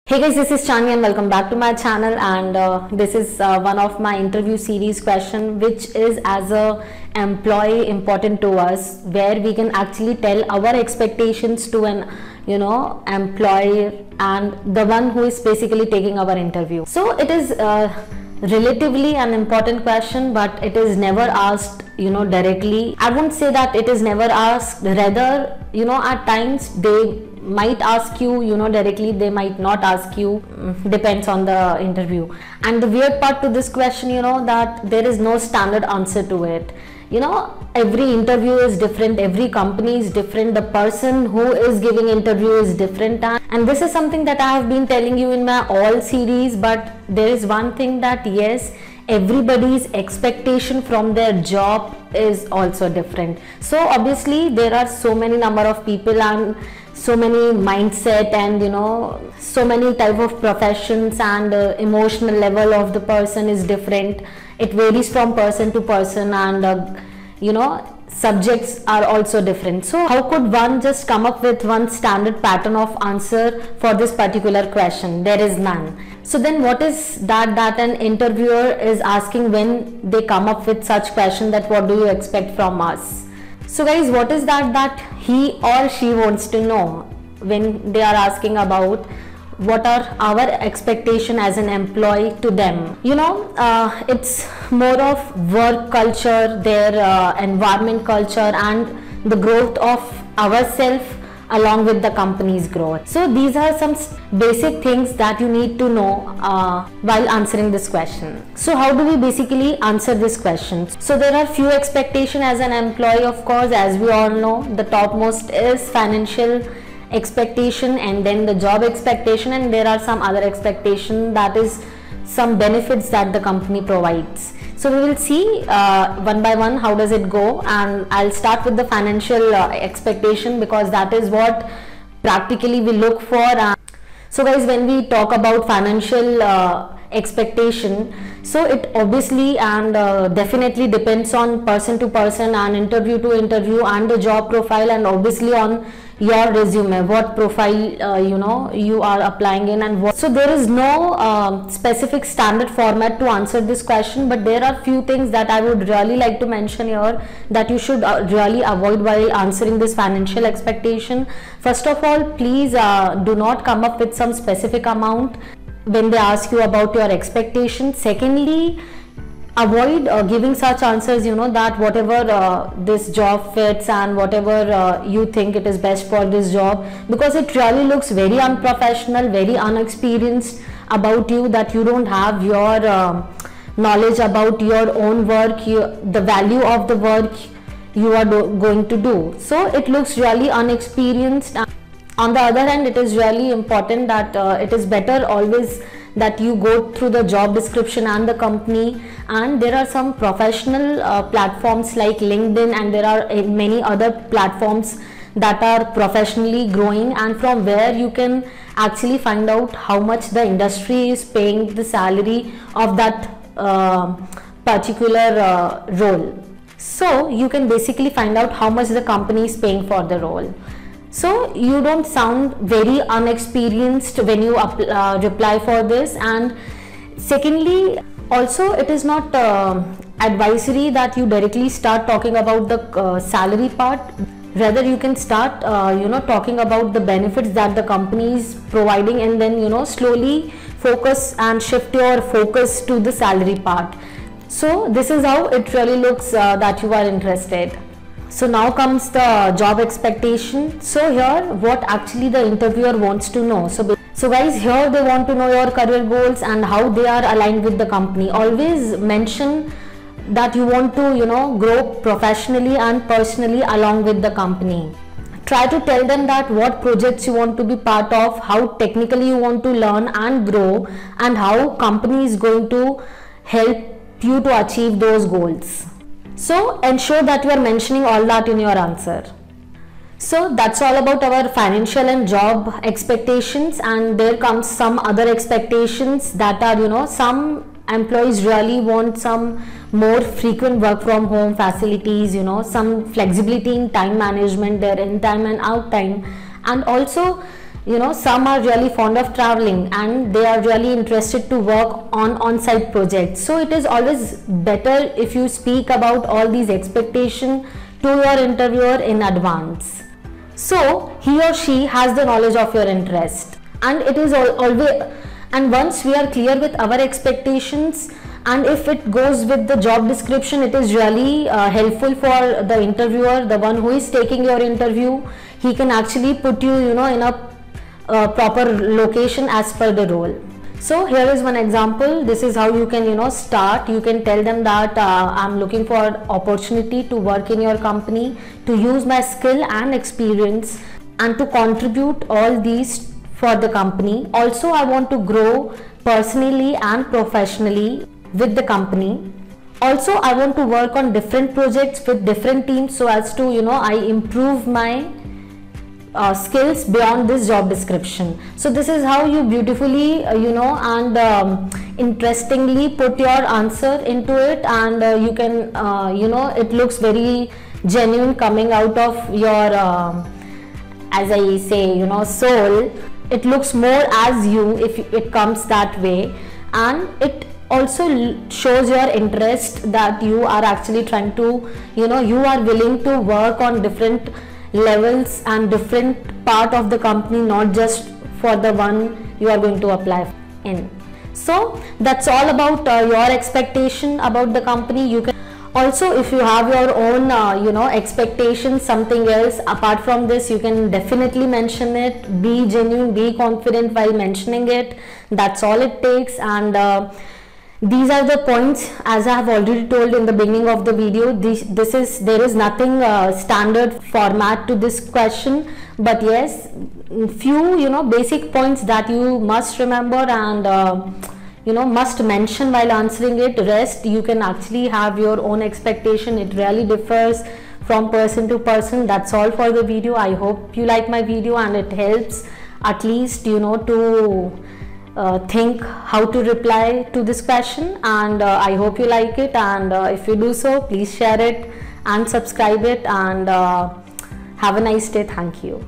Hey guys, this is Chani and welcome back to my channel, and this is one of my interview series question, which is as a employee important to us, where we can actually tell our expectations to an employer and the one who is basically taking our interview. So it is relatively an important question, but it is never asked directly. I won't say that it is never asked, rather at times they might ask you directly, they might not ask you, depends on the interview. And the weird part to this question, that there is no standard answer to it. Every interview is different, every company is different, the person who is giving interview is different, and this is something that I have been telling you in my all series. But there is one thing, that yes, everybody's expectation from their job is also different. So obviously there are so many number of people and so many mindset and so many type of professions, and emotional level of the person is different. It varies from person to person, and subjects are also different. So how could one just come up with one standard pattern of answer for this particular question? There is none. So then what is that an interviewer is asking when they come up with such question, that what do you expect from us? So guys, what is that he or she wants to know when they are asking about what are our expectation as an employee to them? It's more of work culture, their environment culture, and the growth of ourselves along with the company's growth. So these are some basic things that you need to know while answering this question. So how do we basically answer this question? So there are few expectations as an employee, of course, as we all know. The topmost is financial expectation, and then the job expectation, and there are some other expectation, that is some benefits that the company provides. So we will see one by one how does it go, and I'll start with the financial expectation, because that is what practically we look for. So guys, when we talk about financial expectation, so it obviously and definitely depends on person to person and interview to interview, and the job profile, and obviously on your resume, what profile you are applying in, and what. So there is no specific standard format to answer this question, but there are few things that I would really like to mention here that you should really avoid while answering this financial expectation. First of all, please do not come up with some specific amount when they ask you about your expectations. Secondly, avoid giving such answers that whatever this job fits and whatever you think it is best for this job, because it really looks very unprofessional, very unexperienced about you, that you don't have your knowledge about your own work, the value of the work you are going to do. So it looks really unexperienced. On the other hand, it is really important that it is better always that you go through the job description and the company, and there are some professional platforms like LinkedIn, and there are many other platforms that are professionally growing, and from where you can actually find out how much the industry is paying the salary of that particular role. So you can basically find out how much the company is paying for the role. So you don't sound very unexperienced when you reply for this. And secondly, also it is not advisory that you directly start talking about the salary part. Rather, you can start talking about the benefits that the company is providing, and then slowly focus and shift your focus to the salary part. So this is how it really looks that you are interested. So now comes the job expectation. So here what actually the interviewer wants to know. So guys, here they want to know your career goals and how they are aligned with the company. Always mention that you want to grow professionally and personally along with the company. Try to tell them that what projects you want to be part of, how technically you want to learn and grow, and how company is going to help you to achieve those goals. So ensure that you are mentioning all that in your answer. So that's all about our financial and job expectations, and there comes some other expectations that are some employees really want some more frequent work from home facilities, some flexibility in time management, their in time and out time, and also some are really fond of traveling and they are really interested to work on on-site projects. So it is always better if you speak about all these expectations to your interviewer in advance, so he or she has the knowledge of your interest. And it is always, and once we are clear with our expectations, and if it goes with the job description, it is really helpful for the interviewer, the one who is taking your interview. He can actually put you, in a proper location as per the role. So here is one example. This is how you can start. You can tell them that I'm looking for opportunity to work in your company, to use my skill and experience and to contribute all these for the company. Also, I want to grow personally and professionally with the company. Also, I want to work on different projects with different teams so as to I improve my skills beyond this job description. So this is how you beautifully and interestingly put your answer into it, and you can it looks very genuine coming out of your as I say soul. It looks more as you if it comes that way, and it also shows your interest that you are actually trying to you are willing to work on different levels and different part of the company, not just for the one you are going to apply in. So that's all about your expectation about the company. You can also, if you have your own expectations, something else apart from this, you can definitely mention it. Be genuine, be confident while mentioning it. That's all it takes. And these are the points, as I have already told in the beginning of the video. There is nothing standard format to this question, but yes, few basic points that you must remember and must mention while answering it. Rest you can actually have your own expectation. It really differs from person to person. That's all for the video. I hope you like my video and it helps at least to think how to reply to this question, and I hope you like it, and if you do so, please share it and subscribe it, and have a nice day. Thank you.